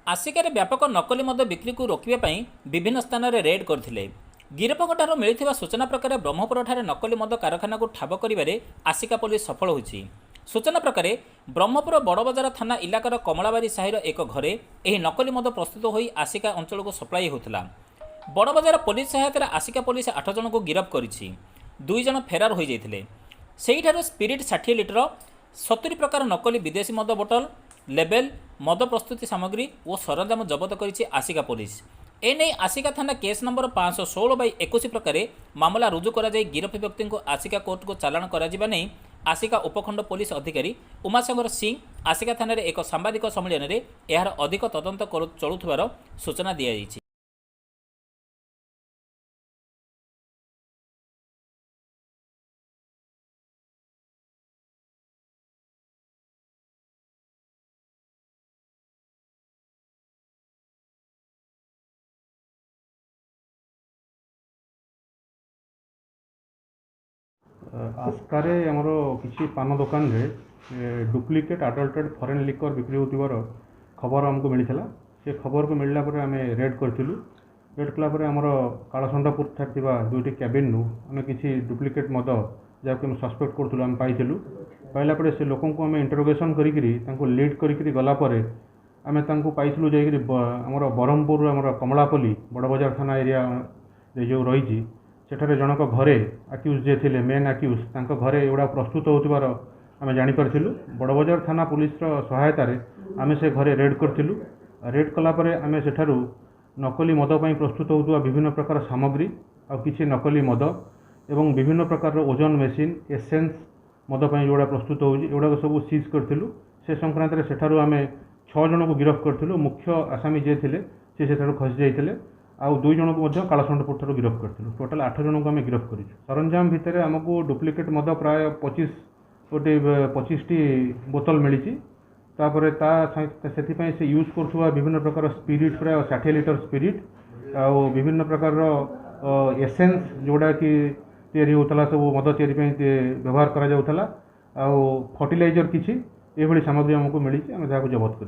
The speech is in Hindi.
आसिकार व्यापक नकली मद बिक्री को रोकने विभिन्न स्थान में रेड करते गिरफों मिलता सूचना प्रकार ब्रह्मपुर नकली मद कारखाना को ठाब कर आसिका पुलिस सफल होती। सूचना प्रकार ब्रह्मपुर बड़बजार थाना इलाकार कमलाबारी साहिर एक घरे यह नकली मद प्रस्तुत हो आसिका अंचल को सप्लाई होता। बड़बजार पुलिस सहायता आसिका पुलिस 8 जन को गिरफ्त कर 2 जन फेरार हो जाते। स्पिरिट 60 लिटर 70 प्रकार नकली विदेशी मद बोतल लेबेल मद प्रस्तुति सामग्री और सरंजाम जबत कर आसिका पुलिस। एने आसिका थाना केस नंबर 516/21 प्रकार मामला रुजु कर गिरफ व्यक्ति को आसिका कोर्ट को चालाण कर आसिका उपखंड पुलिस अधिकारी उमाशंकर सिंह आसिका थाना एक सांबादिक सम्मेलन में यार अधिक तदंत चलुवार सूचना दी। आस्कारे आमर किसी पान दुकान रे डुप्लिकेट अडल्टेड फॉरेन लिकर बिक्री होतिबार खबर आमको मिलता। से खबर को मिलला पर आम रेड करूँ। रेड कलापर आमर कालसंडापुर ठार 2टी कैबिन नु आम किसी डुप्लिकेट मद जहाँकि आम सस्पेक्ट करूँ आम पाइलु। पाइला पर से लोक आम इंटरोगेशन करी लीड करी गलापर आम पाइलु जाकि आमर ब्रह्मपुर आमर कमलापल्ली बड़बजार थाना एरिया जो रही सेठारे जनक घरे आक्यूज जे थिले मेन आक्यूज तांको घरे एगुड़ा प्रस्तुत होतिबार आम जानिपारथिलु। बड़बजार थाना पुलिस सहायतार आम से घरे रेड करथिलु। रेड कलापर आम सेठारु नकली मद पई प्रस्तुत होतुवा विभिन्न प्रकार सामग्री आ किछि नकली मद एवं विभिन्न प्रकार ओजन मेसीन एसेंस मद पई जोड़ा प्रस्तुत होउछि एगुड़ा सब सीज करथिलु। से संक्रांत रे सेठारु आम 6 जन को गिरफ्त करथिलु। मुख्य आसामी जे थिले से सेठारु खसी जाइथिले। आउ 2 जन को कालसंडपुर ठार गिरफ्त करथिलु। टोटाल 8 जन को आम गिरफ्त कर सरंजाम भितर आमको डुप्लिकेट मद प्राय 25टी बोतल मिली। तापर से यूज करुवा विभिन्न प्रकार स्पिरिट प्राय 60 लिटर स्पिरिट आउ विभिन्न प्रकार एसेंस जोड़ा कि तैयारी होता सब मद तैयारी व्यवहार करा जाउथला आउ फर्टिलाइजर किछि एभली सामग्री आमको मिली। आम जबत कर